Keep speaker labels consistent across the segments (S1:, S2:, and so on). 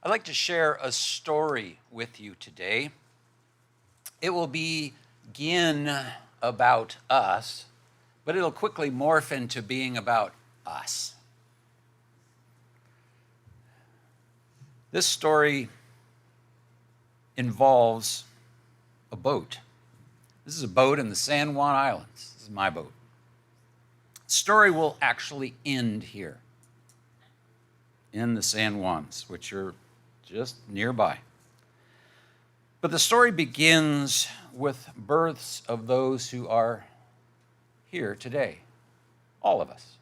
S1: I'd like to share a story with you today. It will begin about us, but it'll quickly morph into being about us. This story involves a boat. This is a boat in the San Juan Islands. This is my boat. The story will actually end here in the San Juans, which are just nearby. But the story begins with births of those who are here today. All of us.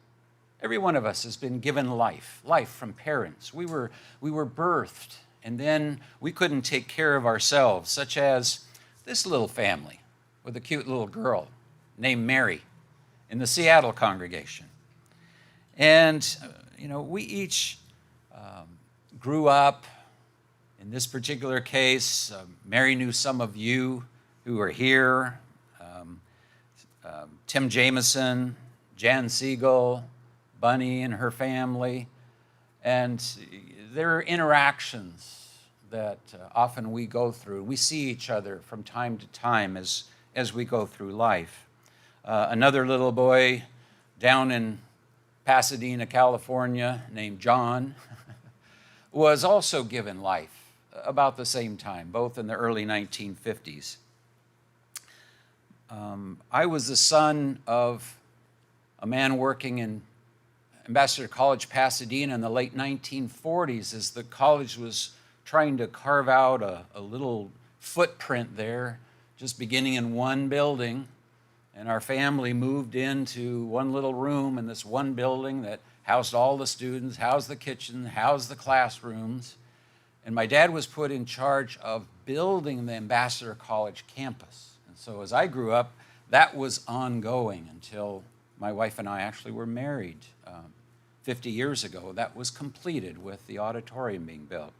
S1: Every one of us has been given life from parents. We were birthed, and then we couldn't take care of ourselves, such as this little family with a cute little girl named Mary in the Seattle congregation. And, we each grew up. In this particular case, Mary knew some of you who are here, Tim Jameson, Jan Siegel, Bunny and her family, and there are interactions that often we go through. We see each other from time to time as we go through life. Another little boy down in Pasadena, California, named John, was also given life about the same time, both in the early 1950s. I was the son of a man working in Ambassador College, Pasadena in the late 1940s as the college was trying to carve out a little footprint there, just beginning in one building. And our family moved into one little room in this one building that housed all the students, housed the kitchen, housed the classrooms. And my dad was put in charge of building the Ambassador College campus. And so as I grew up, that was ongoing until my wife and I actually were married 50 years ago. That was completed with the auditorium being built.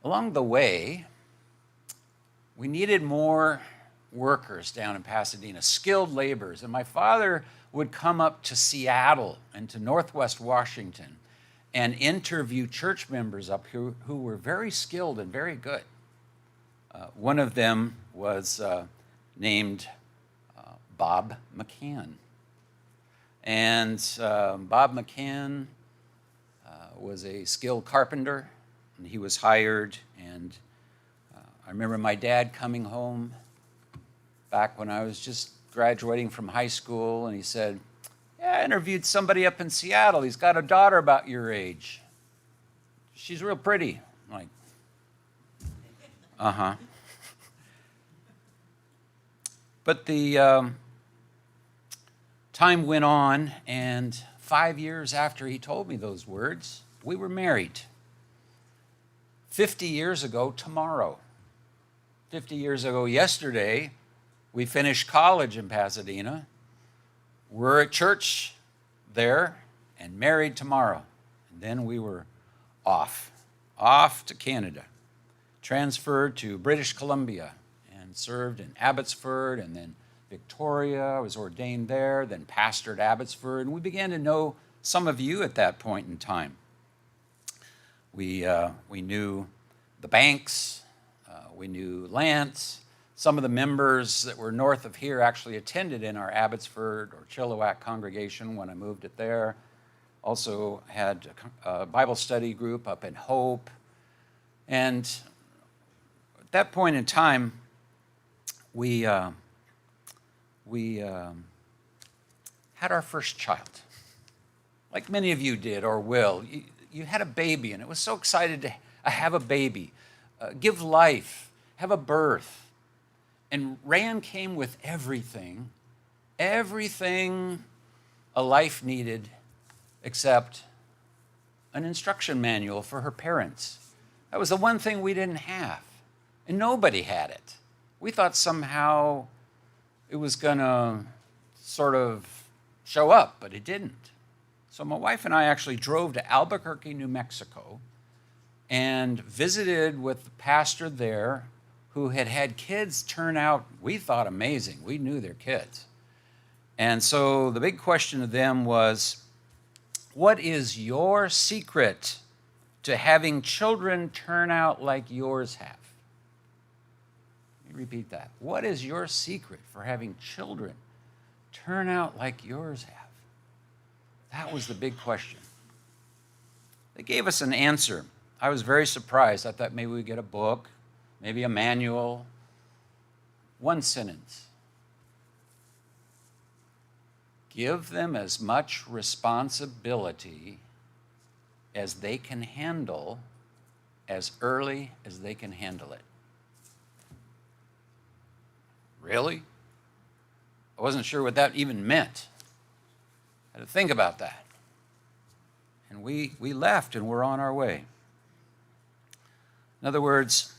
S1: Along the way, we needed more workers down in Pasadena, skilled laborers. And my father would come up to Seattle and to Northwest Washington and interview church members up here who were very skilled and very good. One of them was named Bob McCann. And Bob McCann was a skilled carpenter, and he was hired. And I remember my dad coming home back when I was just graduating from high school, and he said, "Yeah, I interviewed somebody up in Seattle. He's got a daughter about your age. She's real pretty." I'm like, uh-huh. But the time went on, and 5 years after he told me those words, we were married. 50 years ago tomorrow. 50 years ago yesterday, we finished college in Pasadena. We're at church there and married tomorrow. And then we were off to Canada, transferred to British Columbia and served in Abbotsford and then Victoria. I was ordained there, then pastored Abbotsford. And we began to know some of you at that point in time. We knew the Banks, we knew Lance. Some of the members that were north of here actually attended in our Abbotsford or Chilliwack congregation when I moved it there. Also had a Bible study group up in Hope. And at that point in time, we had our first child. Like many of you did or will. You had a baby, and it was so excited to have a baby, give life, have a birth. And Rand came with everything a life needed except an instruction manual for her parents. That was the one thing we didn't have, and nobody had it. We thought somehow it was going to sort of show up, but it didn't. So my wife and I actually drove to Albuquerque, New Mexico, and visited with the pastor there who had had kids turn out, we thought, amazing. We knew their kids. And so the big question to them was, what is your secret to having children turn out like yours have? Let me repeat that. What is your secret for having children turn out like yours have? That was the big question. They gave us an answer. I was very surprised. I thought maybe we'd get a book, maybe a manual. One sentence. Give them as much responsibility as they can handle as early as they can handle it. Really? I wasn't sure what that even meant. I had to think about that. And we left and we're on our way. In other words,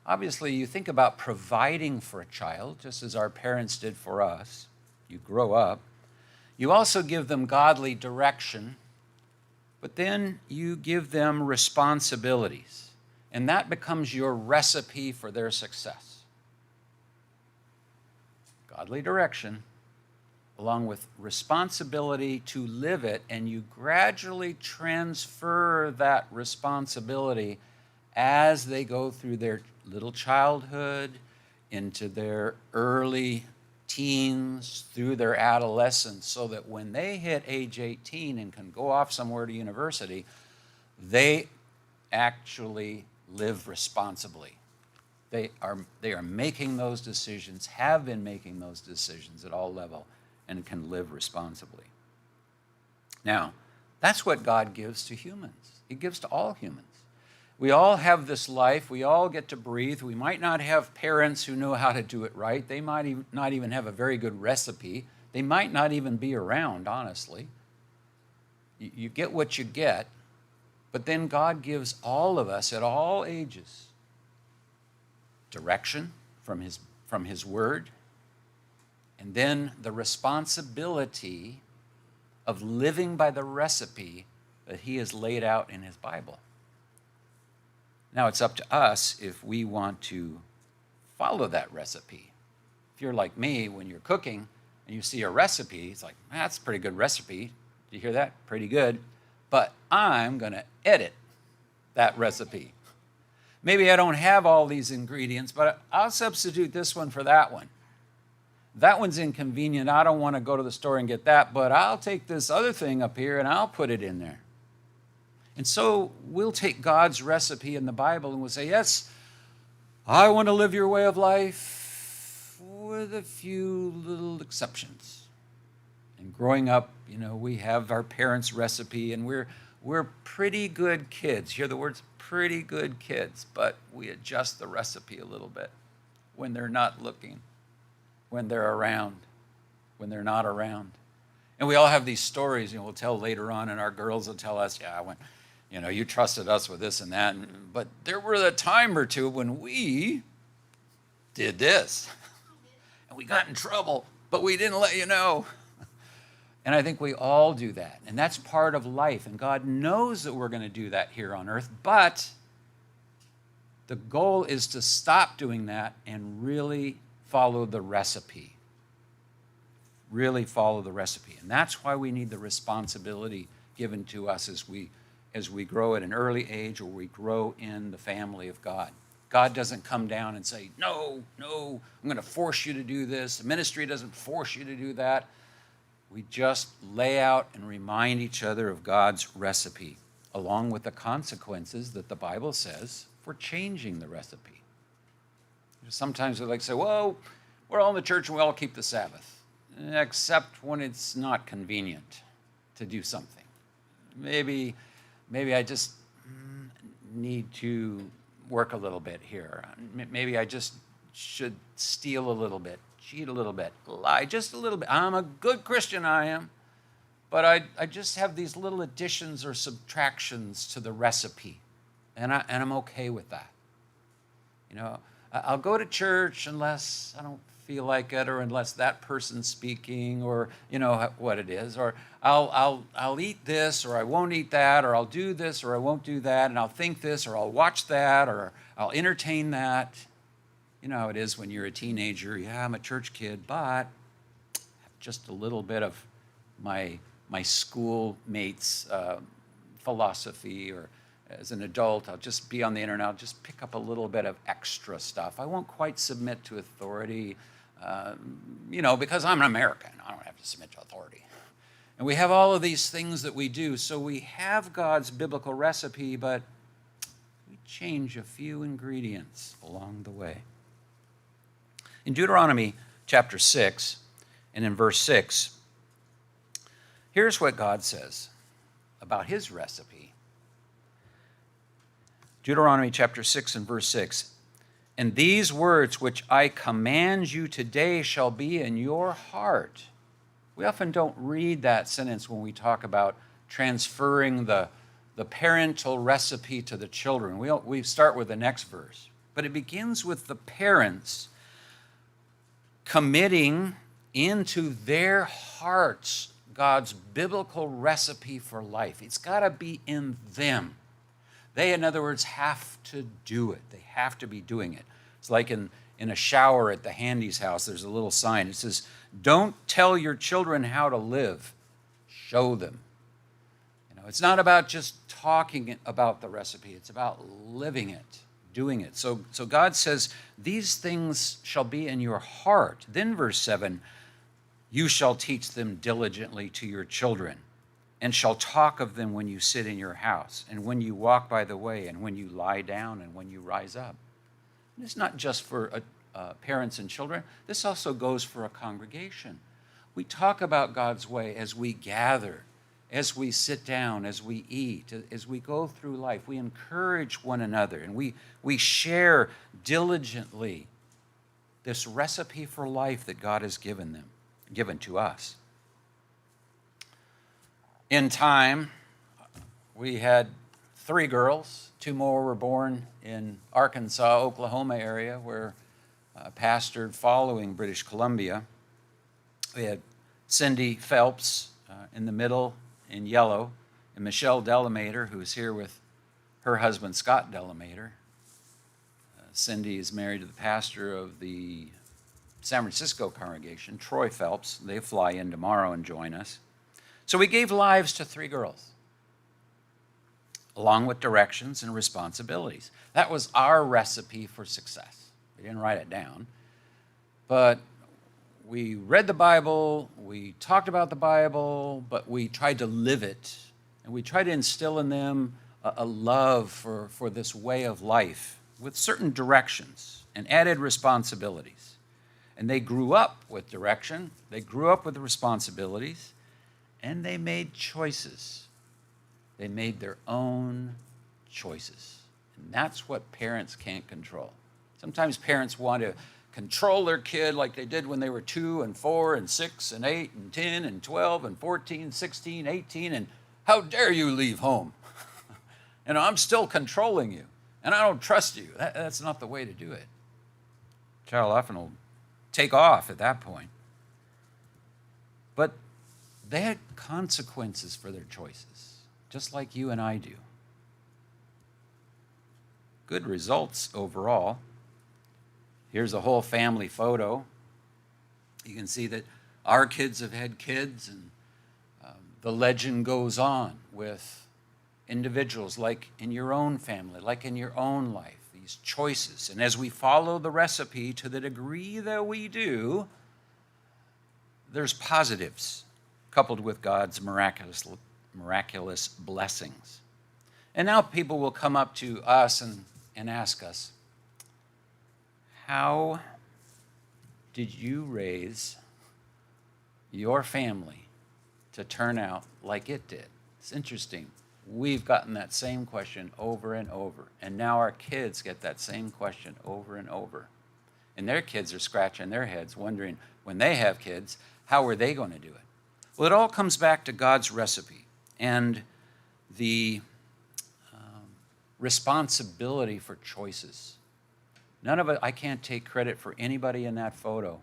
S1: obviously you think about providing for a child, just as our parents did for us. You grow up. You also give them godly direction, but then you give them responsibilities. And that becomes your recipe for their success. Godly direction, along with responsibility to live it, and you gradually transfer that responsibility as they go through their little childhood, into their early teens, through their adolescence, so that when they hit age 18 and can go off somewhere to university, they actually live responsibly. They are making those decisions, have been making those decisions at all levels, and can live responsibly. Now, that's what God gives to humans. He gives to all humans. We all have this life. We all get to breathe. We might not have parents who know how to do it right. They might not even have a very good recipe. They might not even be around, honestly. You get what you get, but then God gives all of us at all ages direction from His Word, and then the responsibility of living by the recipe that He has laid out in His Bible. Now it's up to us if we want to follow that recipe. If you're like me, when you're cooking and you see a recipe, it's like, that's a pretty good recipe. Did you hear that? Pretty good. But I'm going to edit that recipe. Maybe I don't have all these ingredients, but I'll substitute this one for that one. That one's inconvenient. I don't want to go to the store and get that, but I'll take this other thing up here and I'll put it in there. And so we'll take God's recipe in the Bible and we'll say, yes, I want to live your way of life with a few little exceptions. And growing up, we have our parents' recipe, and we're pretty good kids. Hear the words, pretty good kids, but we adjust the recipe a little bit when they're not looking, when they're around, when they're not around. And we all have these stories, we'll tell later on, and our girls will tell us, yeah, when you trusted us with this and that, but there were a time or two when we did this, and we got in trouble, but we didn't let you know. And I think we all do that, and that's part of life, and God knows that we're going to do that here on earth, but the goal is to stop doing that and really follow the recipe. Really follow the recipe. And that's why we need the responsibility given to us as we grow at an early age, or we grow in the family of God. God doesn't come down and say, no, I'm going to force you to do this. The ministry doesn't force you to do that. We just lay out and remind each other of God's recipe, along with the consequences that the Bible says for changing the recipe. Sometimes we like to say, well, we're all in the church and we all keep the Sabbath, except when it's not convenient to do something. Maybe I just need to work a little bit here. Maybe I just should steal a little bit, cheat a little bit, lie just a little bit. I'm a good Christian, I am. But I just have these little additions or subtractions to the recipe, and I'm okay with that. I'll go to church unless I don't feel like it, or unless that person's speaking, or what it is, or I'll eat this, or I won't eat that, or I'll do this, or I won't do that, and I'll think this, or I'll watch that, or I'll entertain that. You know how it is when you're a teenager. Yeah, I'm a church kid, but just a little bit of my schoolmates' philosophy, or as an adult, I'll just be on the internet, I'll just pick up a little bit of extra stuff. I won't quite submit to authority, because I'm an American. I don't have to submit to authority. And we have all of these things that we do. So we have God's biblical recipe, but we change a few ingredients along the way. In Deuteronomy chapter 6, and in verse 6, here's what God says about his recipe. Deuteronomy chapter 6 and verse 6, "And these words which I command you today shall be in your heart." We often don't read that sentence when we talk about transferring the parental recipe to the children. We start with the next verse. But it begins with the parents committing into their hearts God's biblical recipe for life. It's got to be in them. They, in other words, have to do it. They have to be doing it. It's like in a shower at the Handy's house, there's a little sign. It says, "Don't tell your children how to live. Show them." It's not about just talking about the recipe. It's about living it, doing it. So God says, these things shall be in your heart. Then verse 7, "You shall teach them diligently to your children, and shall talk of them when you sit in your house, and when you walk by the way, and when you lie down, and when you rise up." And it's not just for parents and children. This also goes for a congregation. We talk about God's way as we gather, as we sit down, as we eat, as we go through life. We encourage one another, and we share diligently this recipe for life that God has given to us. In time, we had 3 girls. 2 more were born in Arkansas, Oklahoma area, where pastored following British Columbia. We had Cindy Phelps in the middle in yellow, and Michelle Delamater, who's here with her husband, Scott Delamater. Cindy is married to the pastor of the San Francisco congregation, Troy Phelps. They fly in tomorrow and join us. So we gave lives to 3 girls, along with directions and responsibilities. That was our recipe for success. We didn't write it down, but we read the Bible, we talked about the Bible, but we tried to live it, and we tried to instill in them a love for this way of life with certain directions and added responsibilities. And they grew up with direction, they grew up with the responsibilities, and they made choices. They made their own choices. And that's what parents can't control. Sometimes parents want to control their kid like they did when they were 2 and 4 and 6 and 8 and 10 and 12 and 14, 16, 18, and how dare you leave home? I'm still controlling you, and I don't trust you. That's not the way to do it. Child often will take off at that point. But they had consequences for their choices, just like you and I do. Good results overall. Here's a whole family photo. You can see that our kids have had kids, and the legend goes on with individuals like in your own family, like in your own life, these choices. And as we follow the recipe to the degree that we do, there's positives coupled with God's miraculous blessings. And now people will come up to us and ask us, how did you raise your family to turn out like it did? It's interesting. We've gotten that same question over and over, and now our kids get that same question over and over. And their kids are scratching their heads, wondering, when they have kids, how are they going to do it? Well, it all comes back to God's recipe and the responsibility for choices. None of it, I can't take credit for anybody in that photo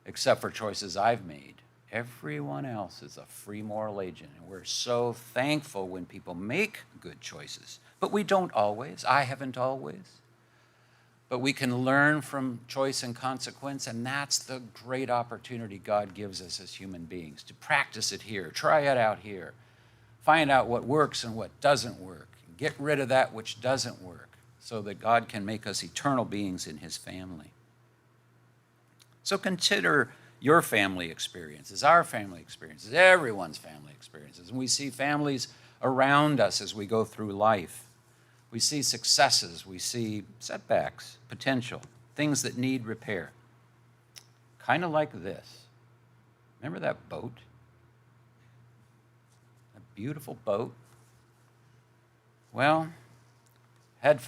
S1: except for choices I've made. Everyone else is a free moral agent, and we're so thankful when people make good choices. But we don't always. I haven't always. But we can learn from choice and consequence, and that's the great opportunity God gives us as human beings, to practice it here, try it out here, find out what works and what doesn't work, Get rid of that which doesn't work so that God can make us eternal beings in his family. So consider your family experiences, our family experiences, everyone's family experiences. And we see families around us as we go through life. We see successes, we see setbacks, potential, things that need repair. Kind of like this. Remember that boat? That beautiful boat? Well, had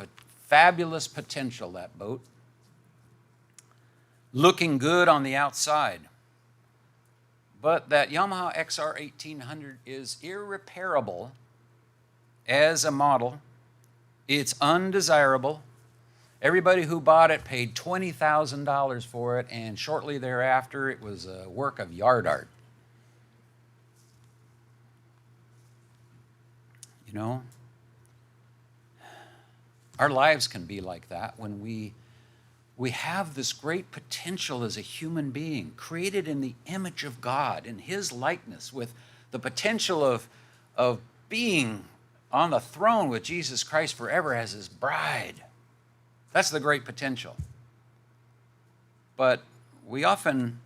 S1: fabulous potential, that boat. Looking good on the outside. But that Yamaha XR 1800 is irreparable as a model. It's undesirable. Everybody who bought it paid $20,000 for it, and shortly thereafter it was a work of yard art. You know, our lives can be like that when we have this great potential as a human being, created in the image of God, in his likeness, with the potential of being on the throne with Jesus Christ forever as his bride. That's the great potential. But we often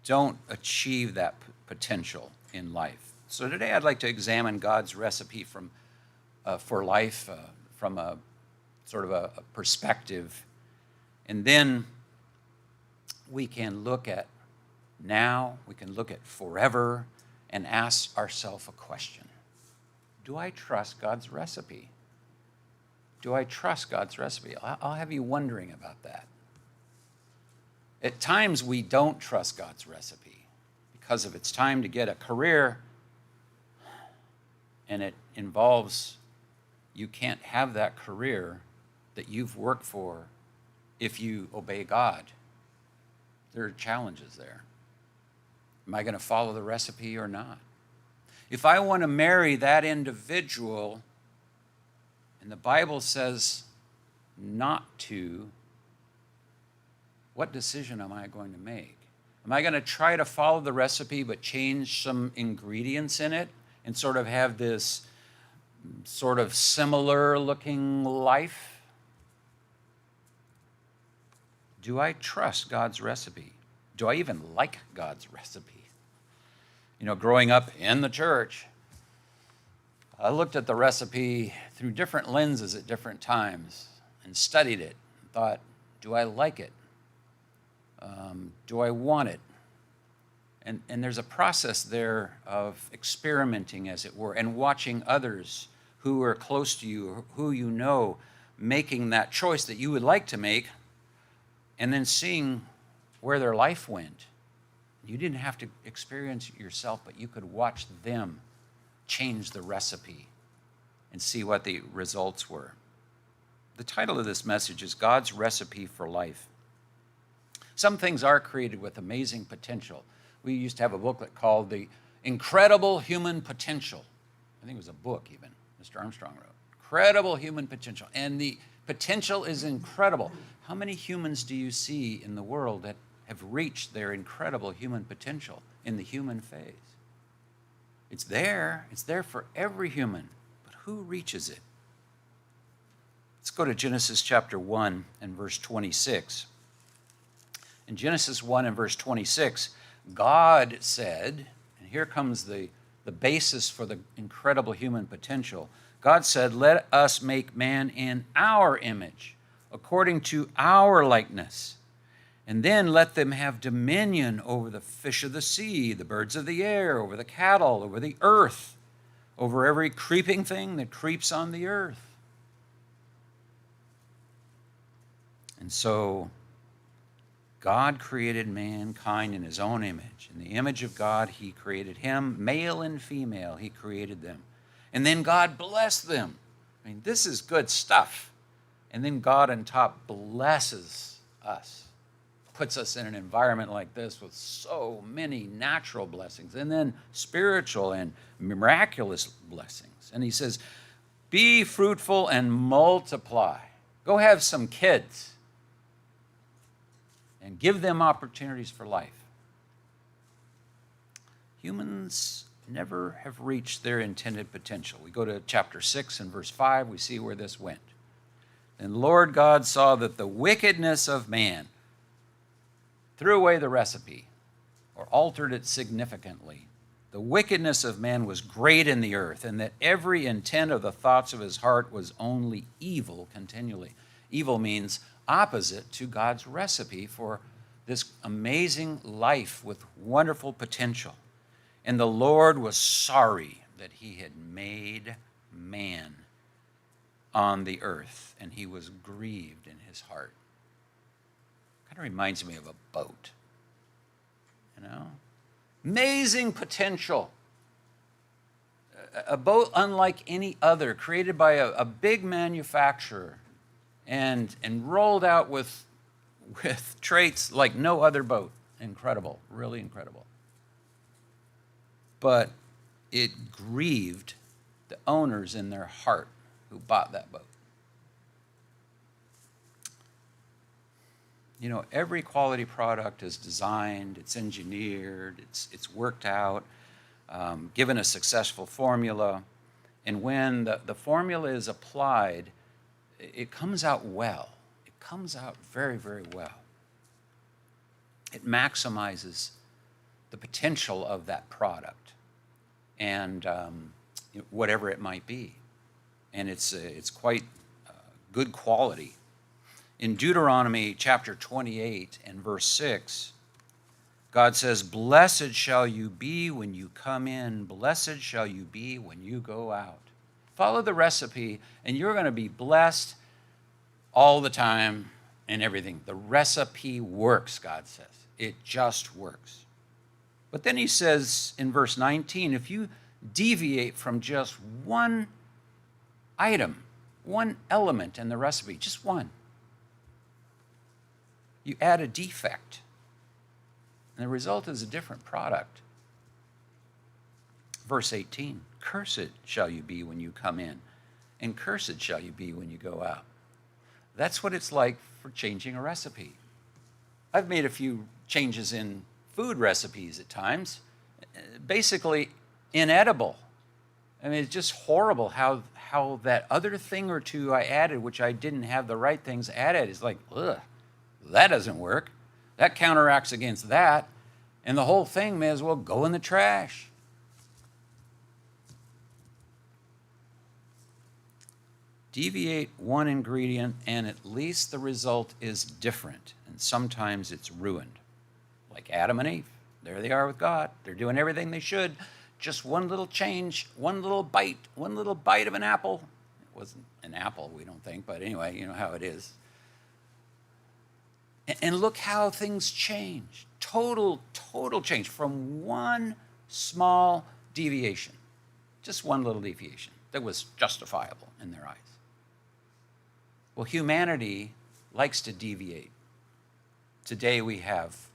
S1: don't achieve that potential in life. So today I'd like to examine God's recipe for life from a sort of a perspective. And then we can look at now, we can look at forever, and ask ourselves a question. Do I trust God's recipe? Do I trust God's recipe? I'll have you wondering about that. At times we don't trust God's recipe because if it's time to get a career and it involves you can't have that career that you've worked for if you obey God. There are challenges there. Am I going to follow the recipe or not? If I want to marry that individual, and the Bible says not to, what decision am I going to make? Am I going to try to follow the recipe but change some ingredients in it and sort of have this sort of similar looking life? Do I trust God's recipe? Do I even like God's recipe? You know, growing up in the church, I looked at the recipe through different lenses at different times and studied it and thought, do I like it? Do I want it? And there's a process there of experimenting, as it were, and watching others who are close to you, who you know, making that choice that you would like to make, and then seeing where their life went. You didn't have to experience it yourself, but you could watch them change the recipe and see what the results were. The title of this message is God's Recipe for Life. Some things are created with amazing potential. We used to have a booklet called The Incredible Human Potential. I think it was a book even, Mr. Armstrong wrote. Incredible human potential. And the potential is incredible. How many humans do you see in the world that have reached their incredible human potential in the human phase? It's there for every human, but who reaches it? Let's go to Genesis chapter 1 and verse 26. In Genesis 1 and verse 26, God said, and here comes the basis for the incredible human potential. God said, let us make man in our image, according to our likeness. And then let them have dominion over the fish of the sea, the birds of the air, over the cattle, over the earth, over every creeping thing that creeps on the earth. And so God created mankind in his own image. In the image of God, he created him. Male and female, he created them. And then God blessed them. I mean, this is good stuff. And then God on top blesses us. Puts us in an environment like this with so many natural blessings and then spiritual and miraculous blessings. And he says, be fruitful and multiply. Go have some kids and give them opportunities for life. Humans never have reached their intended potential. We go to chapter 6 and verse 5, we see where this went. And Lord God saw that the wickedness of man threw away the recipe or altered it significantly. The wickedness of man was great in the earth, and that every intent of the thoughts of his heart was only evil continually. Evil means opposite to God's recipe for this amazing life with wonderful potential. And the Lord was sorry that he had made man on the earth, and he was grieved in his heart. Kind of reminds me of a boat, Amazing potential. A boat unlike any other, created by a big manufacturer and rolled out with traits like no other boat. Incredible, really incredible. But it grieved the owners in their heart who bought that boat. Every quality product is designed, it's engineered, it's worked out, given a successful formula. And when the formula is applied, it comes out well. It comes out very, very well. It maximizes the potential of that product and whatever it might be. And it's quite good quality. In Deuteronomy chapter 28 and verse 6, God says, "Blessed shall you be when you come in. Blessed shall you be when you go out." Follow the recipe, and you're going to be blessed all the time and everything. The recipe works, God says. It just works. But then he says in verse 19, if you deviate from just one item, one element in the recipe, just one, you add a defect, and the result is a different product. Verse 18, "Cursed shall you be when you come in, and cursed shall you be when you go out." That's what it's like for changing a recipe. I've made a few changes in food recipes at times, basically inedible. I mean, it's just horrible how that other thing or two I added, which I didn't have the right things added, is like, ugh. That doesn't work. That counteracts against that, and the whole thing may as well go in the trash. Deviate one ingredient, and at least the result is different, and sometimes it's ruined. Like Adam and Eve, there they are with God. They're doing everything they should. Just one little change, one little bite of an apple. It wasn't an apple, we don't think, but anyway, you know how it is. And look how things change. Total change from one small deviation. Just one little deviation that was justifiable in their eyes. Well, humanity likes to deviate. Today we have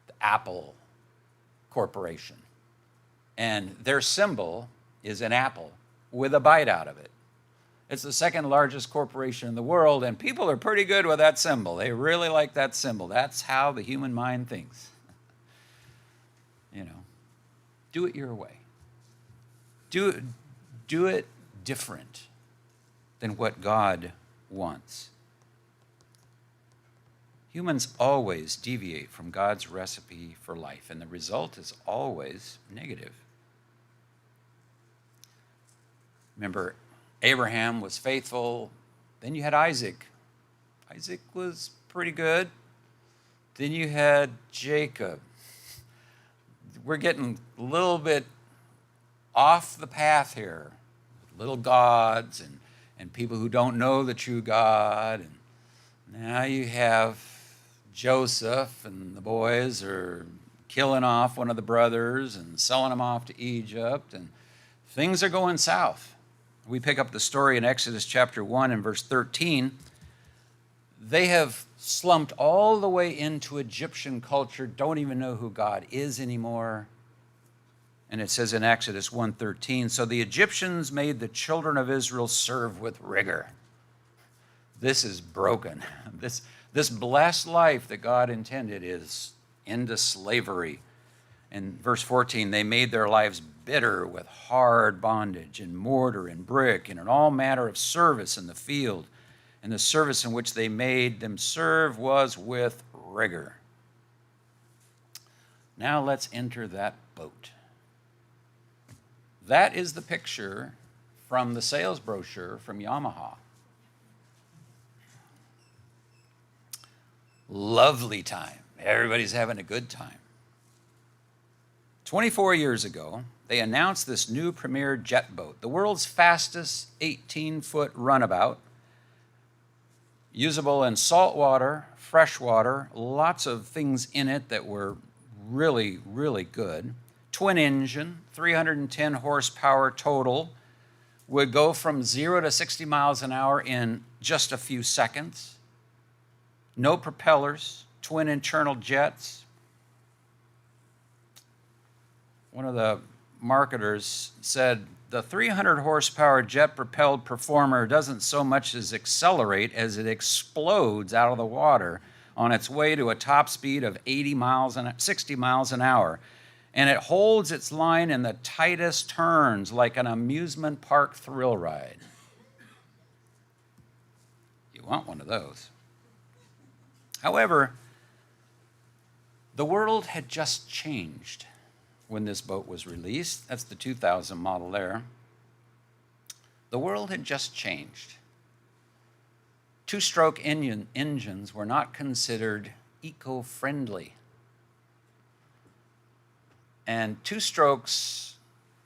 S1: the Apple Corporation, and their symbol is an apple with a bite out of it. It's the second largest corporation in the world, and people are pretty good with that symbol. They really like that symbol. That's how the human mind thinks. Do it your way. Do it different than what God wants. Humans always deviate from God's recipe for life, and the result is always negative. Remember, Abraham was faithful. Then you had Isaac. Isaac was pretty good. Then you had Jacob. We're getting a little bit off the path here. Little gods and people who don't know the true God. And now you have Joseph, and the boys are killing off one of the brothers and selling him off to Egypt. And things are going south. We pick up the story in Exodus chapter 1 and verse 13. They have slumped all the way into Egyptian culture, don't even know who God is anymore. And it says in Exodus 1:13, "So the Egyptians made the children of Israel serve with rigor." This is broken. This blessed life that God intended is into slavery. In verse 14, they made their lives bitter with hard bondage, in mortar and brick, and in all manner of service in the field. And the service in which they made them serve was with rigor. Now let's enter that boat. That is the picture from the sales brochure from Yamaha. Lovely time. Everybody's having a good time. 24 years ago, they announced this new premier jet boat, the world's fastest 18-foot runabout, usable in saltwater, freshwater, lots of things in it that were really, really good. Twin engine, 310 horsepower total, would go from 0 to 60 miles an hour in just a few seconds. No propellers, twin internal jets. One of the marketers said, the 300 horsepower jet-propelled performer doesn't so much as accelerate as it explodes out of the water on its way to a top speed of 60 miles an hour. And it holds its line in the tightest turns like an amusement park thrill ride. You want one of those. However, the world had just changed when this boat was released. That's the 2000 model there. The world had just changed. Two-stroke engines were not considered eco-friendly. And two-strokes,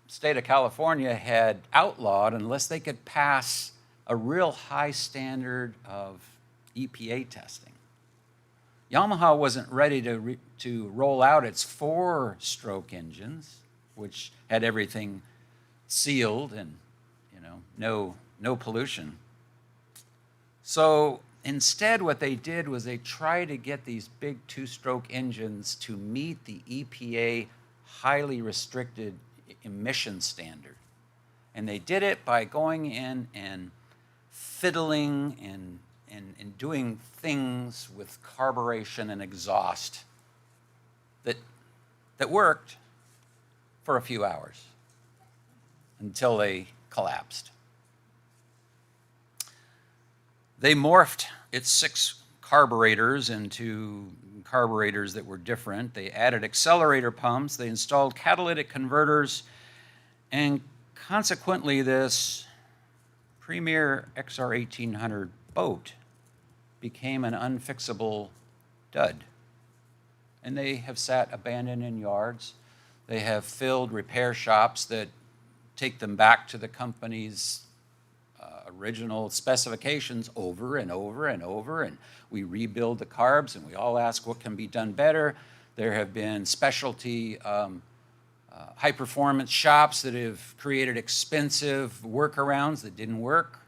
S1: state of California had outlawed unless they could pass a real high standard of EPA testing. Yamaha wasn't ready to roll out its four-stroke engines, which had everything sealed and no pollution. So instead, what they did was they tried to get these big two-stroke engines to meet the EPA highly restricted emission standard. And they did it by going in and fiddling and doing things with carburation and exhaust that worked for a few hours until they collapsed. They morphed its 6 carburetors into carburetors that were different. They added accelerator pumps. They installed catalytic converters. And consequently, this premier XR 1800 boat became an unfixable dud. And they have sat abandoned in yards. They have filled repair shops that take them back to the company's original specifications over and over and over, and we rebuild the carbs, and we all ask what can be done better. There have been specialty high-performance shops that have created expensive workarounds that didn't work.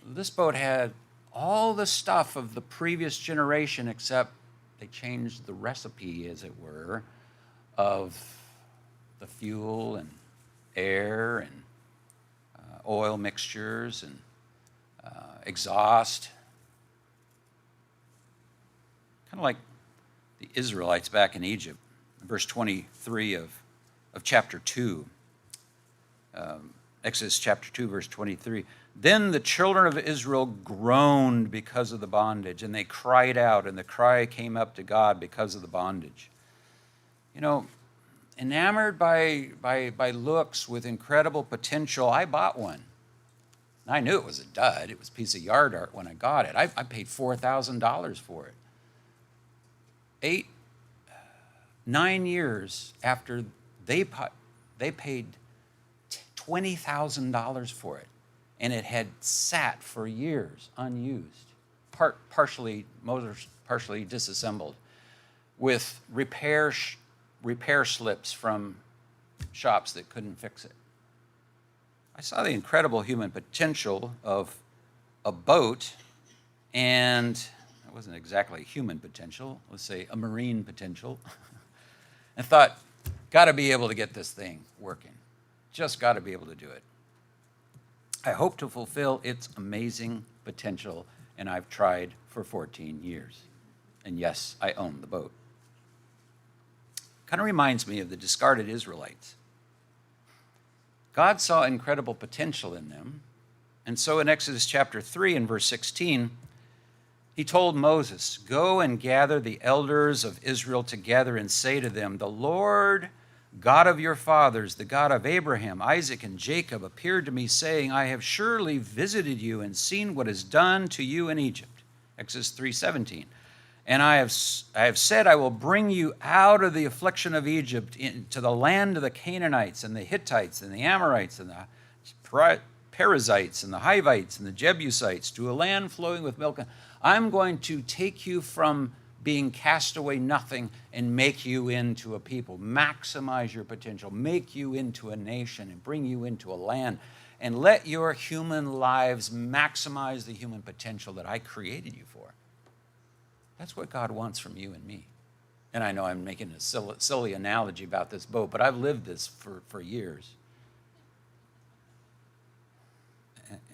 S1: This boat had all the stuff of the previous generation, except they changed the recipe, as it were, of the fuel and air and oil mixtures and exhaust. Kind of like the Israelites back in Egypt. Verse 23 of chapter 2. Exodus chapter 2, verse 23. Then the children of Israel groaned because of the bondage, and they cried out, and the cry came up to God because of the bondage. You know, enamored by looks with incredible potential, I bought one. And I knew it was a dud. It was a piece of yard art when I got it. I paid $4,000 for it. 9 years after they paid $20,000 for it, and it had sat for years unused, partially disassembled, with repair slips from shops that couldn't fix it. I saw the incredible human potential of a boat, and it wasn't exactly human potential, let's say a marine potential, and thought, got to be able to get this thing working. Just got to be able to do it. I hope to fulfill its amazing potential, and I've tried for 14 years. And yes, I own the boat. Kind of reminds me of the discarded Israelites. God saw incredible potential in them. And so in Exodus chapter 3 and verse 16, he told Moses, "Go and gather the elders of Israel together and say to them, 'The Lord God of your fathers, the God of Abraham, Isaac, and Jacob, appeared to me, saying, I have surely visited you and seen what is done to you in Egypt.'" Exodus 3:17. "And I have said, I will bring you out of the affliction of Egypt into the land of the Canaanites and the Hittites and the Amorites and the Perizzites and the Hivites and the Jebusites, to a land flowing with milk. I'm going to take you from being cast away nothing and make you into a people, maximize your potential, make you into a nation and bring you into a land, and let your human lives maximize the human potential that I created you for." That's what God wants from you and me. And I know I'm making a silly analogy about this boat, but I've lived this for years.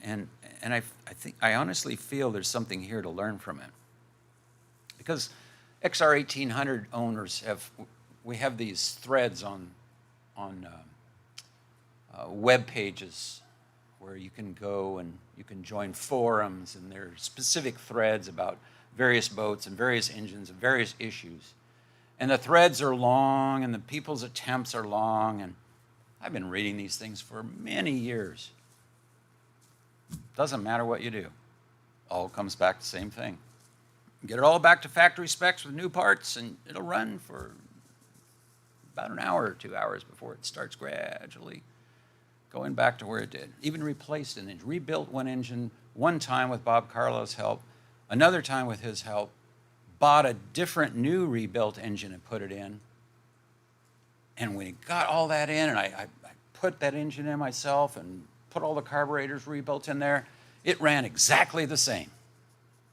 S1: And I honestly feel there's something here to learn from it. Because XR 1800 owners we have these threads on web pages where you can go and you can join forums, and there are specific threads about various boats and various engines and various issues. And the threads are long and the people's attempts are long, and I've been reading these things for many years. Doesn't matter what you do. All comes back to the same thing. Get it all back to factory specs with new parts, and it'll run for about an hour or 2 hours before it starts gradually going back to where it did. Even replaced an engine, rebuilt one engine one time with Bob Carlo's help, another time with his help, bought a different new rebuilt engine and put it in. And when he got all that in, and I put that engine in myself and put all the carburetors rebuilt in there, it ran exactly the same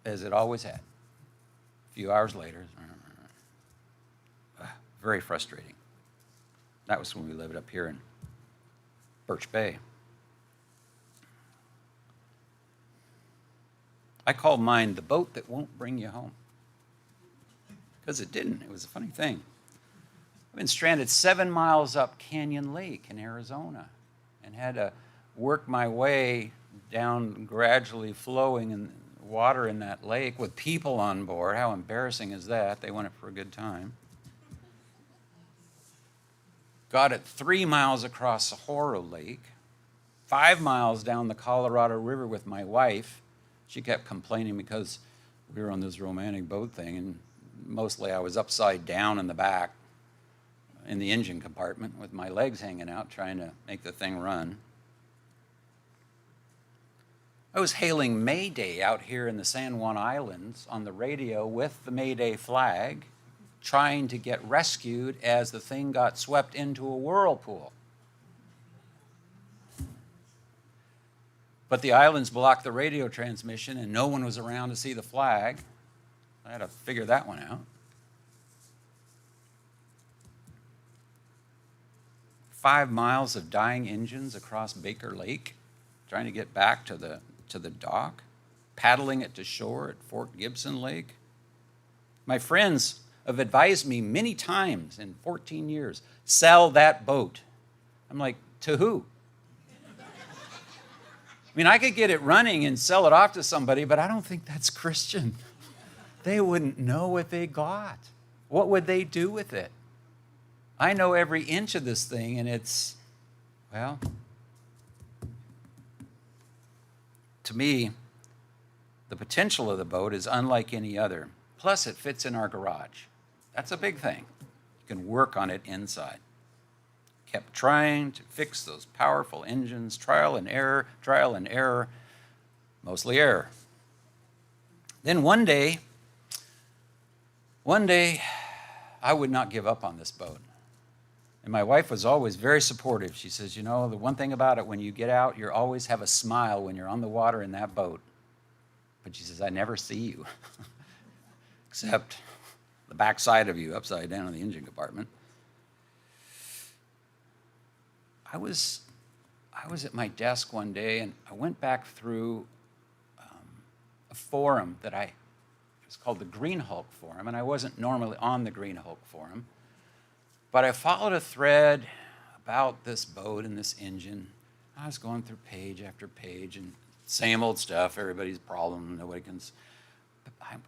S1: as it always had. A few hours later, very frustrating. That was when we lived up here in Birch Bay. I call mine the boat that won't bring you home. Because it didn't. It was a funny thing. I've been stranded 7 miles up Canyon Lake in Arizona and had to work my way down gradually flowing in water in that lake with people on board. How embarrassing is that? They went it for a good time. Got it 3 miles across Sahoro Lake, 5 miles down the Colorado River with my wife. She kept complaining because we were on this romantic boat thing, and mostly I was upside down in the back in the engine compartment with my legs hanging out trying to make the thing run. I was hailing Mayday out here in the San Juan Islands on the radio with the Mayday flag, trying to get rescued as the thing got swept into a whirlpool. But the islands blocked the radio transmission and no one was around to see the flag. I had to figure that one out. 5 miles of dying engines across Baker Lake, trying to get back to the dock, paddling it to shore at Fort Gibson Lake. My friends have advised me many times in 14 years, sell that boat. I'm like, to who? I mean, I could get it running and sell it off to somebody, but I don't think that's Christian. They wouldn't know what they got. What would they do with it? I know every inch of this thing, and it's, well, to me, the potential of the boat is unlike any other. Plus, it fits in our garage. That's a big thing. You can work on it inside. Kept trying to fix those powerful engines, trial and error, mostly error. Then one day, I would not give up on this boat. And my wife was always very supportive. She says, you know, the one thing about it, when you get out, you always have a smile when you're on the water in that boat. But she says, I never see you, except the backside of you, upside down in the engine compartment. I was at my desk one day, and I went back through a forum it was called the Green Hulk Forum, and I wasn't normally on the Green Hulk Forum. But I followed a thread about this boat and this engine. I was going through page after page and same old stuff, everybody's problem, nobody can.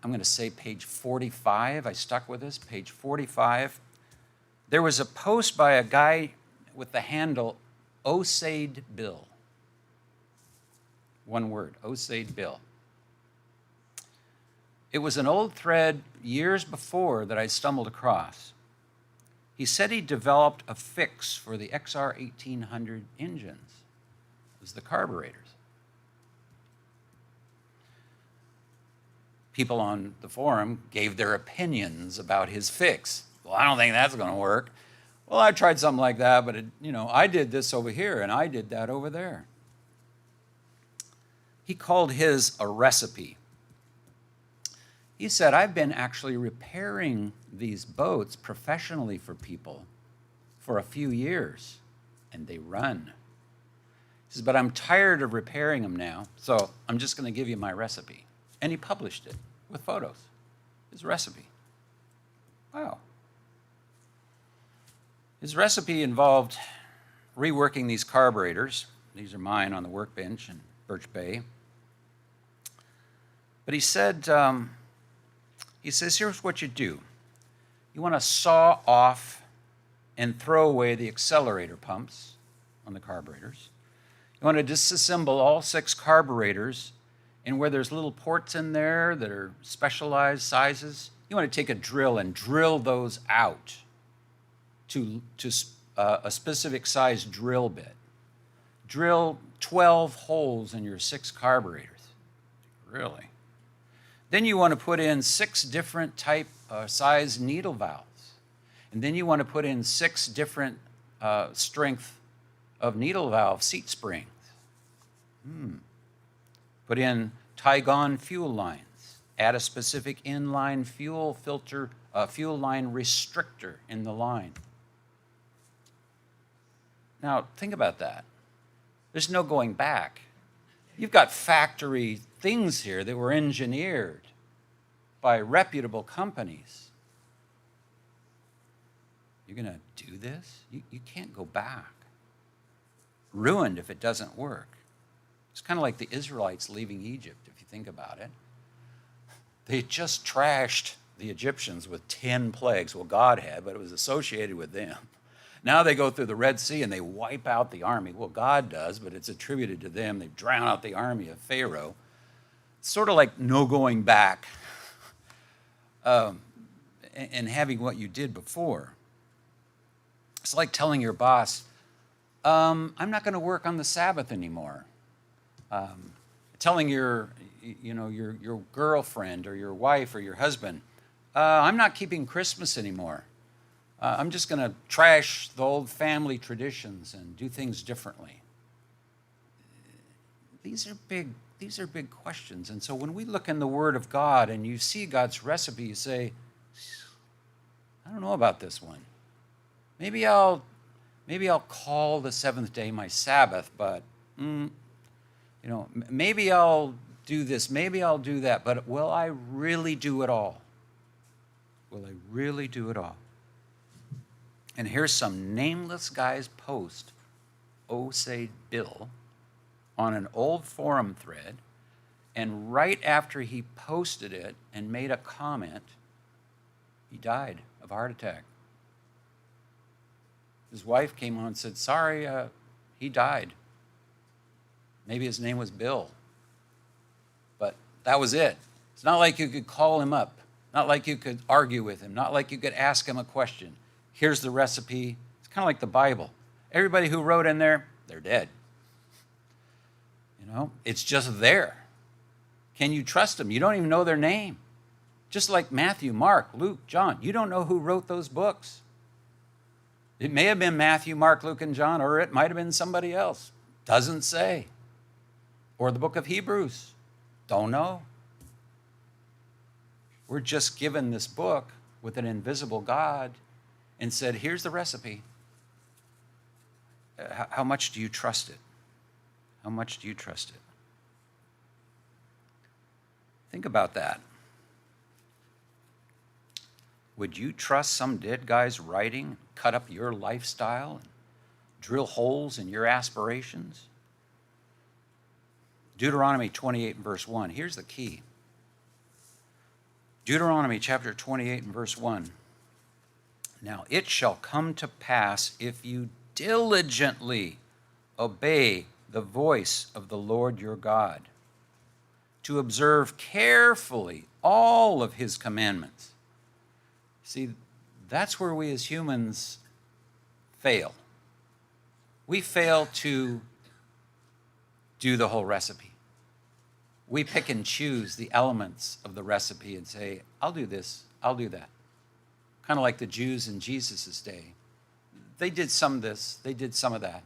S1: I'm going to say page 45. I stuck with this, page 45. There was a post by a guy with the handle Osade Bill. One word, Osade Bill. It was an old thread years before that I stumbled across. He said he developed a fix for the XR 1800 engines. It was the carburetors. People on the forum gave their opinions about his fix. Well, I don't think that's going to work. Well, I tried something like that, but I did this over here and I did that over there. He called his a recipe. He said, I've been actually repairing these boats professionally for people for a few years, and they run. He says, but I'm tired of repairing them now, so I'm just going to give you my recipe. And he published it with photos, his recipe. Wow. His recipe involved reworking these carburetors. These are mine on the workbench in Birch Bay. But he said, here's what you do. You want to saw off and throw away the accelerator pumps on the carburetors. You want to disassemble all 6 carburetors, and where there's little ports in there that are specialized sizes, you want to take a drill and drill those out to a specific size drill bit. Drill 12 holes in your 6 carburetors. Really? Then you want to put in 6 different type size needle valves. And then you want to put in 6 different strength of needle valve seat springs. Put in Tygon fuel lines. Add a specific inline fuel filter, fuel line restrictor in the line. Now, think about that. There's no going back. You've got factory things here that were engineered by reputable companies. You're going to do this? You can't go back. Ruined if it doesn't work. It's kind of like the Israelites leaving Egypt, if you think about it. They just trashed the Egyptians with 10 plagues. Well, God had, but it was associated with them. Now they go through the Red Sea and they wipe out the army. Well, God does, but it's attributed to them. They drown out the army of Pharaoh. It's sort of like no going back and having what you did before. It's like telling your boss, I'm not going to work on the Sabbath anymore. Telling your girlfriend or your wife or your husband, I'm not keeping Christmas anymore. I'm just going to trash the old family traditions and do things differently. These are big questions. And so when we look in the Word of God and you see God's recipe, you say, I don't know about this one. Maybe I'll call the 7th day my Sabbath, but maybe I'll do this, maybe I'll do that, but will I really do it all? Will I really do it all? And here's some nameless guy's post, Osade Bill, on an old forum thread, and right after he posted it and made a comment, he died of a heart attack. His wife came on and said, sorry, he died. Maybe his name was Bill. But that was it. It's not like you could call him up, not like you could argue with him, not like you could ask him a question. Here's the recipe. It's kind of like the Bible. Everybody who wrote in there, they're dead. It's just there. Can you trust them? You don't even know their name. Just like Matthew, Mark, Luke, John. You don't know who wrote those books. It may have been Matthew, Mark, Luke, and John, or it might have been somebody else. Doesn't say. Or the book of Hebrews. Don't know. We're just given this book with an invisible God and said, here's the recipe. How much do you trust it? How much do you trust it? Think about that. Would you trust some dead guy's writing, cut up your lifestyle, and drill holes in your aspirations? Deuteronomy 28 and verse 1. Here's the key. Deuteronomy chapter 28 and verse 1. Now it shall come to pass, if you diligently obey the voice of the Lord your God, to observe carefully all of his commandments. See, that's where we as humans fail. We fail to do the whole recipe. We pick and choose the elements of the recipe and say, I'll do this, I'll do that. Kind of like the Jews in Jesus' day. They did some of this, they did some of that.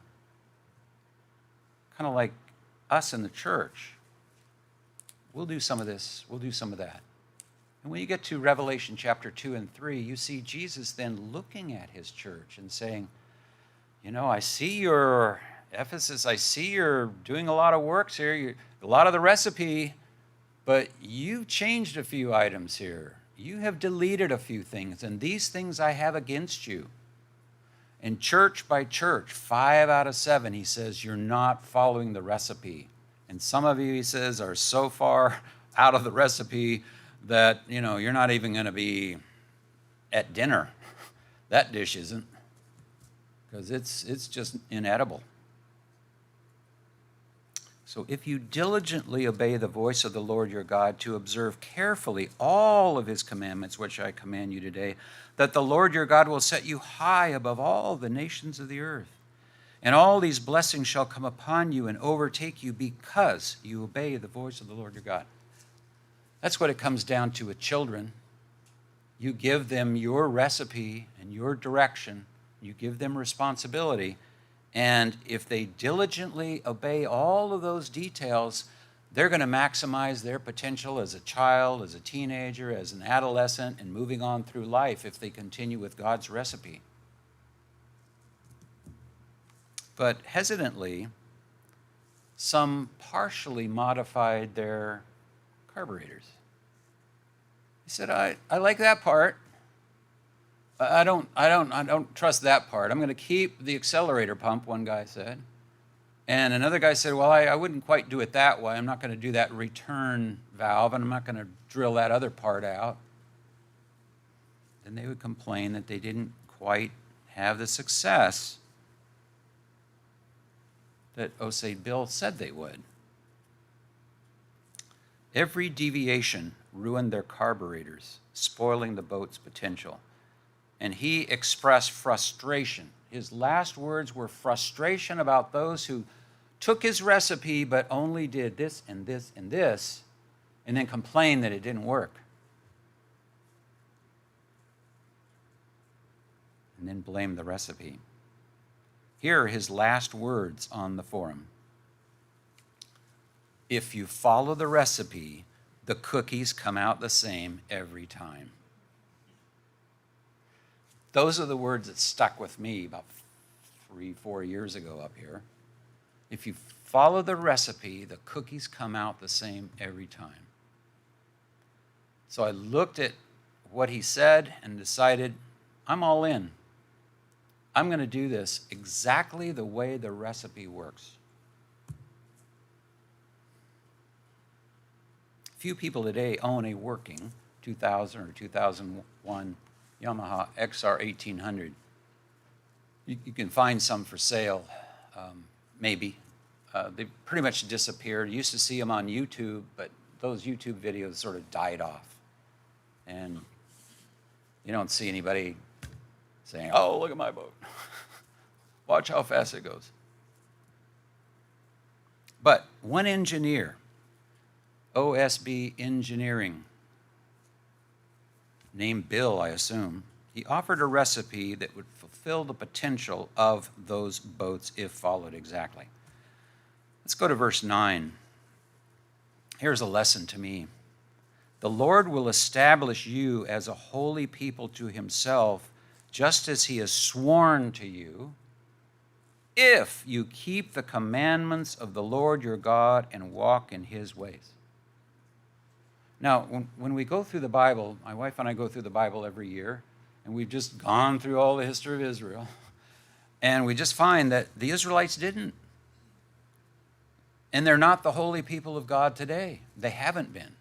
S1: Kind of like us in the church. We'll do some of this, we'll do some of that. And when you get to Revelation chapter 2 and 3, you see Jesus then looking at his church and saying, you know, I see your Ephesus, I see you're doing a lot of works here, a lot of the recipe, but you've changed a few items here. You have deleted a few things, and these things I have against you. And church by church, 5 out of 7, he says, you're not following the recipe. And some of you, he says, are so far out of the recipe that, you know, you're not even going to be at dinner. That dish isn't, because it's just inedible. So if you diligently obey the voice of the Lord your God to observe carefully all of his commandments, which I command you today, that the Lord your God will set you high above all the nations of the earth. And all these blessings shall come upon you and overtake you because you obey the voice of the Lord your God. That's what it comes down to with children. You give them your recipe and your direction. You give them responsibility. And if they diligently obey all of those details, they're going to maximize their potential as a child, as a teenager, as an adolescent, and moving on through life if they continue with God's recipe. But hesitantly, some partially modified their carburetors. He said, I like that part. I don't trust that part. I'm going to keep the accelerator pump, one guy said. And another guy said, well, I wouldn't quite do it that way. I'm not going to do that return valve, and I'm not going to drill that other part out. Then they would complain that they didn't quite have the success that Osage Bill said they would. Every deviation ruined their carburetors, spoiling the boat's potential. And he expressed frustration. His last words were frustration about those who took his recipe but only did this and this and this, and then complained that it didn't work. And then blamed the recipe. Here are his last words on the forum. If you follow the recipe, the cookies come out the same every time. Those are the words that stuck with me about 3-4 years ago up here. If you follow the recipe, the cookies come out the same every time. So I looked at what he said and decided, I'm all in. I'm going to do this exactly the way the recipe works. Few people today own a working 2000 or 2001 Yamaha XR 1800. You can find some for sale, maybe. They pretty much disappeared. You used to see them on YouTube, but those YouTube videos sort of died off. And you don't see anybody saying, oh, look at my boat. Watch how fast it goes. But one engineer, OSB Engineering, named Bill, I assume, he offered a recipe that would fulfill the potential of those boats if followed exactly. Let's go to verse 9. Here's a lesson to me. The Lord will establish you as a holy people to himself, just as he has sworn to you, if you keep the commandments of the Lord your God and walk in his ways. Now, when we go through the Bible, my wife and I go through the Bible every year, and we've just gone through all the history of Israel, and we just find that the Israelites didn't. And they're not the holy people of God today. They haven't been,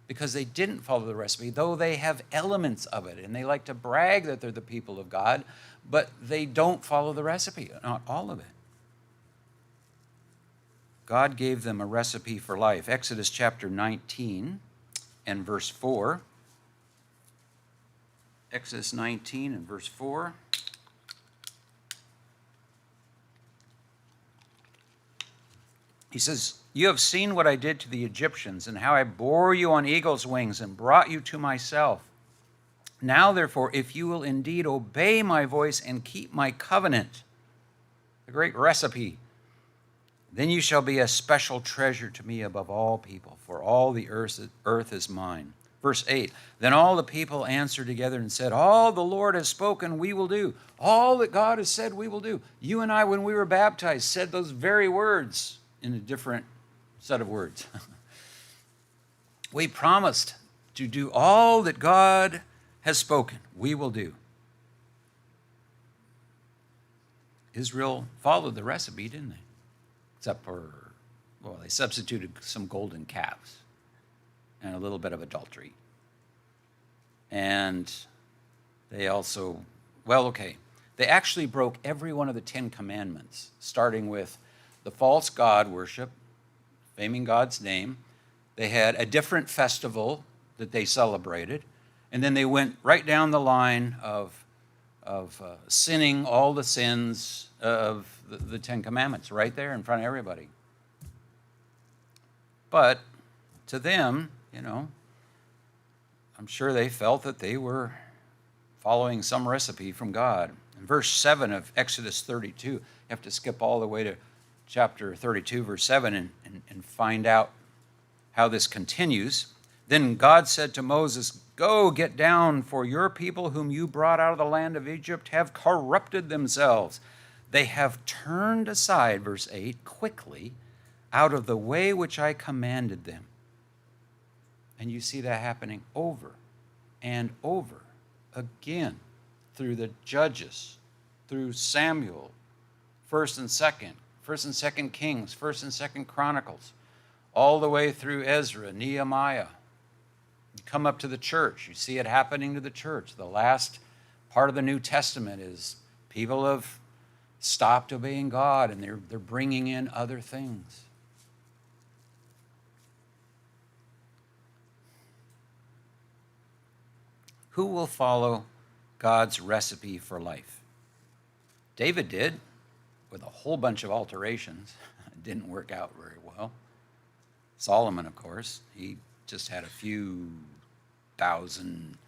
S1: because they didn't follow the recipe, though they have elements of it, and they like to brag that they're the people of God, but they don't follow the recipe, not all of it. God gave them a recipe for life. Exodus chapter 19 and verse 4. Exodus 19 and verse 4. He says, "You have seen what I did to the Egyptians, and how I bore you on eagle's wings and brought you to myself. Now, therefore, if you will indeed obey my voice and keep my covenant," a great recipe, "then you shall be a special treasure to me above all people, for all the earth is mine." Verse 8, "Then all the people answered together and said, all the Lord has spoken, we will do." All that God has said, we will do. You and I, when we were baptized, said those very words in a different set of words. We promised to do all that God has spoken, we will do. Israel followed the recipe, didn't they? Except for, well, they substituted some golden calves and a little bit of adultery. And they also, they actually broke every one of the 10 commandments, starting with the false god worship, faming God's name. They had a different festival that they celebrated, and then they went right down the line of sinning all the sins of the 10 commandments right there in front of everybody. But to them, I'm sure they felt that they were following some recipe from God. In verse 7 of Exodus 32, you have to skip all the way to chapter 32, verse 7, and find out how this continues. "Then God said to Moses, go, get down, for your people whom you brought out of the land of Egypt have corrupted themselves. They have turned aside," verse 8, "quickly out of the way which I commanded them." And you see that happening over and over again through the Judges, through Samuel, 1st and 2nd, 1st and 2nd Kings, 1st and 2nd Chronicles, all the way through Ezra, Nehemiah. You come up to the church, you see it happening to the church. The last part of the New Testament is people have stopped obeying God, and they're bringing in other things. Who will follow God's recipe for life? David did, with a whole bunch of alterations. It didn't work out very well. Solomon, of course, he just had a few thousand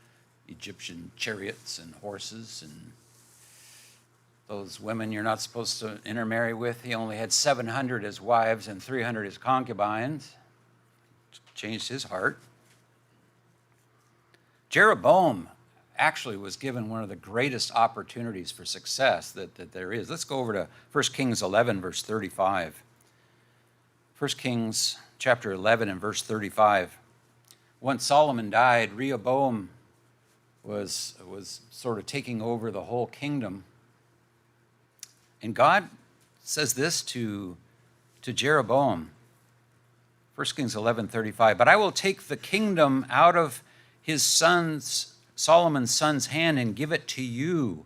S1: Egyptian chariots and horses, and those women you're not supposed to intermarry with. He only had 700 as wives and 300 as concubines. Changed his heart. Jeroboam actually was given one of the greatest opportunities for success that there is. Let's go over to 1 Kings 11, verse 35. 1 Kings chapter 11 and verse 35. Once Solomon died, Rehoboam was sort of taking over the whole kingdom. And God says this to Jeroboam, 1 Kings 11:35, "But I will take the kingdom out of his son's, Solomon's son's hand, and give it to you.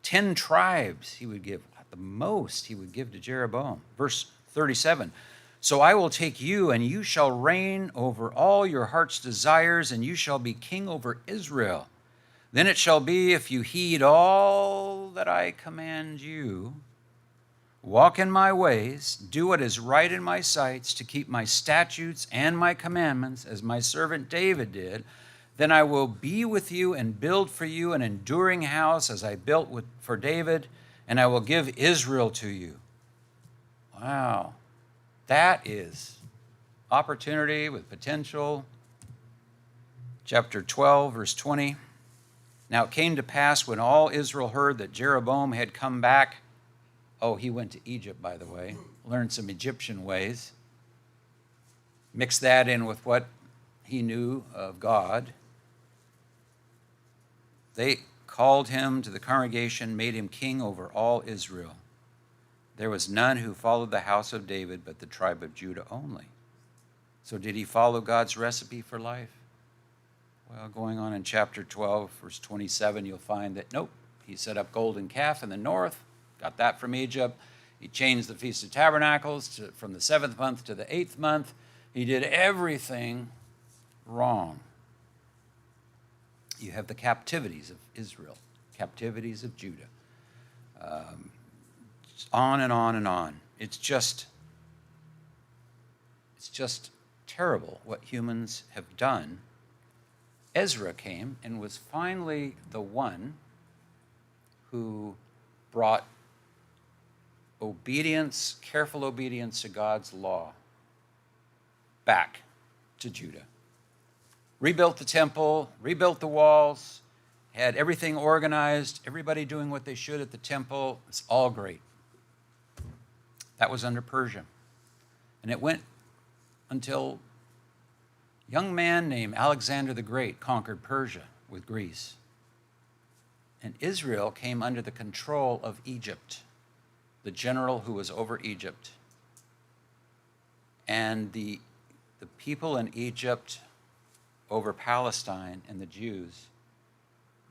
S1: 10 tribes he would give, at the most he would give to Jeroboam." Verse 37, "So I will take you, and you shall reign over all your heart's desires, and you shall be king over Israel. Then it shall be, if you heed all that I command you, walk in my ways, do what is right in my sights, to keep my statutes and my commandments, as my servant David did, then I will be with you and build for you an enduring house, as I built for David, and I will give Israel to you." Wow. That is opportunity with potential. Chapter 12, verse 20. "Now it came to pass, when all Israel heard that Jeroboam had come back," he went to Egypt, by the way, learned some Egyptian ways, mixed that in with what he knew of God. They called him to the congregation, made him king over all Israel. There was none who followed the house of David, but the tribe of Judah only. So did he follow God's recipe for life? Well, going on in chapter 12, verse 27, you'll find that, nope, he set up golden calf in the north, got that from Egypt. He changed the Feast of Tabernacles from the 7th month to the 8th month. He did everything wrong. You have the captivities of Israel, captivities of Judah. On and on and on. It's just terrible what humans have done. Ezra came and was finally the one who brought obedience, careful obedience to God's law back to Judah. Rebuilt the temple, rebuilt the walls, had everything organized, everybody doing what they should at the temple. It's all great. That was under Persia. And it went until a young man named Alexander the Great conquered Persia with Greece. And Israel came under the control of Egypt, the general who was over Egypt. And the people in Egypt over Palestine and the Jews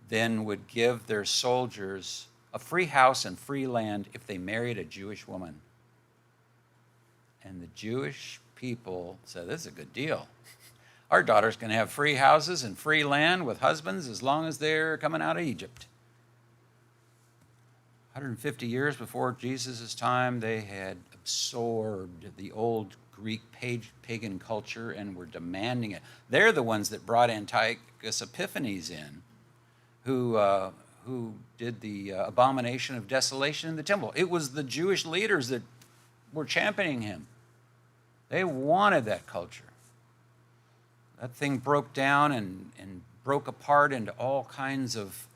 S1: then would give their soldiers a free house and free land if they married a Jewish woman. And the Jewish people said, this is a good deal. Our daughters can have free houses and free land with husbands as long as they're coming out of Egypt. 150 years before Jesus' time, they had absorbed the old Greek pagan culture and were demanding it. They're the ones that brought Antiochus Epiphanes in, who did the abomination of desolation in the temple. It was the Jewish leaders that were championing him. They wanted that culture. That thing broke down and broke apart into all kinds of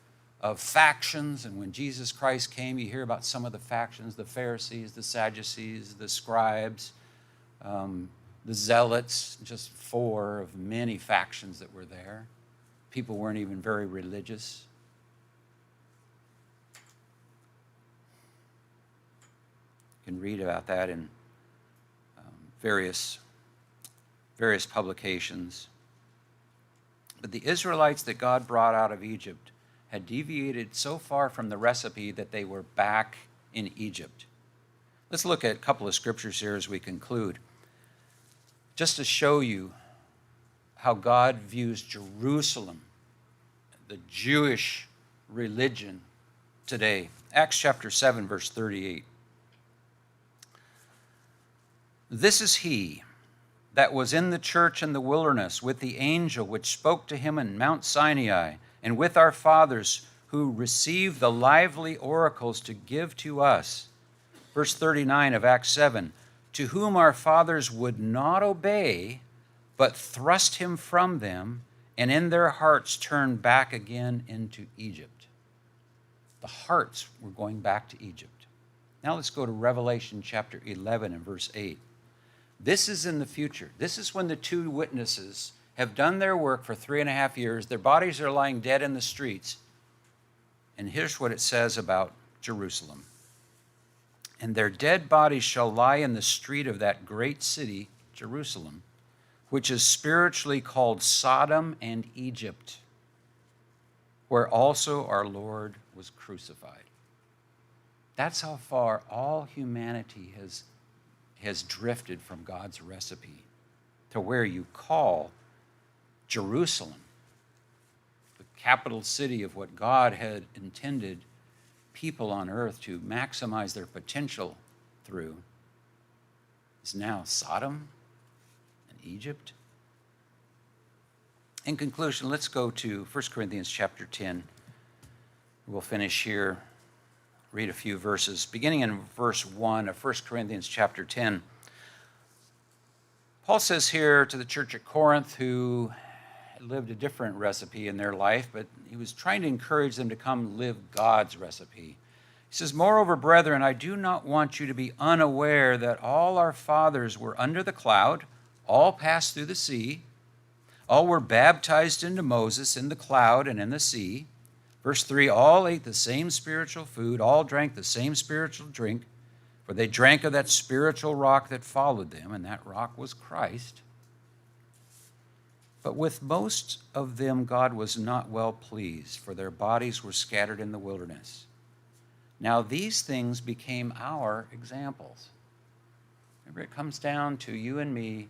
S1: factions. And when Jesus Christ came, you hear about some of the factions, the Pharisees, the Sadducees, the scribes, the zealots, just 4 of many factions that were there. People weren't even very religious. You can read about that in various publications. But the Israelites that God brought out of Egypt had deviated so far from the recipe that they were back in Egypt. Let's look at a couple of scriptures here as we conclude, just to show you how God views Jerusalem, the Jewish religion today. Acts chapter 7, verse 38. This is he that was in the church in the wilderness with the angel which spoke to him in Mount Sinai, and with our fathers who received the lively oracles to give to us. Verse 39 of Acts 7, to whom our fathers would not obey, but thrust him from them, and in their hearts turned back again into Egypt. The hearts were going back to Egypt. Now let's go to Revelation chapter 11 and verse 8. This is in the future. This is when the 2 witnesses have done their work for 3.5 years. Their bodies are lying dead in the streets. And here's what it says about Jerusalem. And their dead bodies shall lie in the street of that great city, Jerusalem, which is spiritually called Sodom and Egypt, where also our Lord was crucified. That's how far all humanity has drifted from God's recipe, to where you call Jerusalem, the capital city of what God had intended people on earth to maximize their potential through, is now Sodom and Egypt. In conclusion, let's go to 1 Corinthians chapter 10. We'll finish here, read a few verses. Beginning in verse 1 of 1 Corinthians chapter 10, Paul says here to the church at Corinth, who lived a different recipe in their life, but he was trying to encourage them to come live God's recipe. He says, moreover, brethren, I do not want you to be unaware that all our fathers were under the cloud, all passed through the sea, All were baptized into Moses in the cloud and in the sea. Verse 3, all ate the same spiritual food, all drank the same spiritual drink, for they drank of that spiritual rock that followed them, and that rock was Christ. But with most of them God was not well pleased, for their bodies were scattered in the wilderness. Now these things became our examples. Remember, it comes down to you and me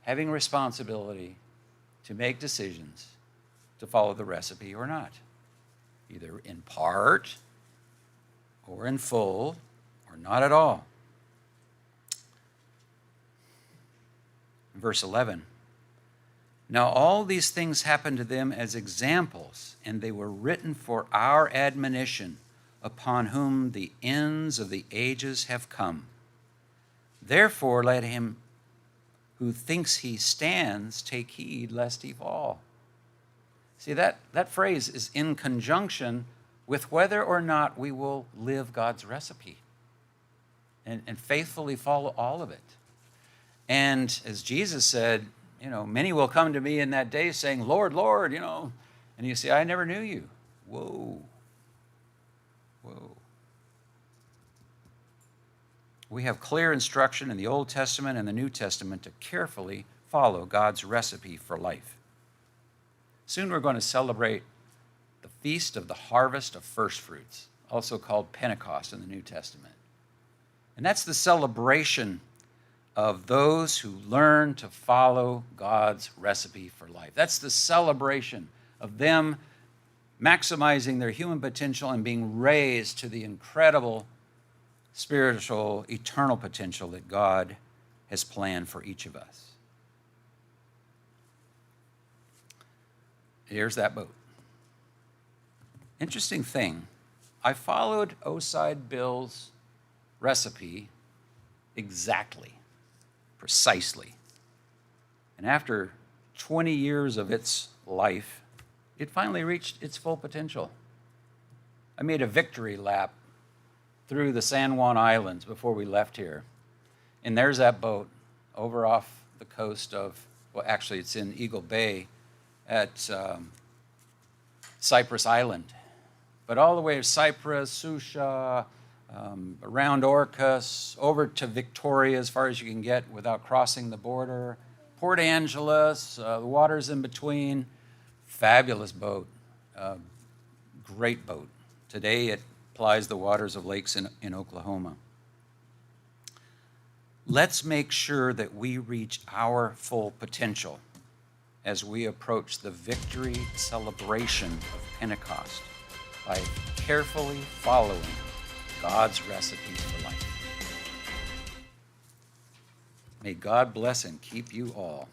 S1: having responsibility to make decisions to follow the recipe or not, either in part or in full or not at all. Verse 11, now all these things happened to them as examples, and they were written for our admonition, upon whom the ends of the ages have come. Therefore let him who thinks he stands take heed lest he fall. See, that phrase is in conjunction with whether or not we will live God's recipe and faithfully follow all of it. And as Jesus said, many will come to me in that day saying, Lord, Lord, and you say, I never knew you. Whoa. We have clear instruction in the Old Testament and the New Testament to carefully follow God's recipe for life. Soon we're going to celebrate the Feast of the Harvest of First Fruits, also called Pentecost in the New Testament. And that's the celebration of those who learn to follow God's recipe for life. That's the celebration of them maximizing their human potential and being raised to the incredible spiritual, eternal potential that God has planned for each of us. Here's that boat. Interesting thing, I followed Oside Bill's recipe exactly, precisely. And after 20 years of its life, it finally reached its full potential. I made a victory lap through the San Juan Islands before we left here. And there's that boat over off the coast of, well, actually it's in Eagle Bay at Cypress Island. But all the way to Cypress, Susha, around Orcas, over to Victoria as far as you can get without crossing the border. Port Angeles, the waters in between. Fabulous boat, great boat. Today it plies the waters of lakes in Oklahoma. Let's make sure that we reach our full potential as we approach the victory celebration of Pentecost by carefully following God's recipe for life. May God bless and keep you all.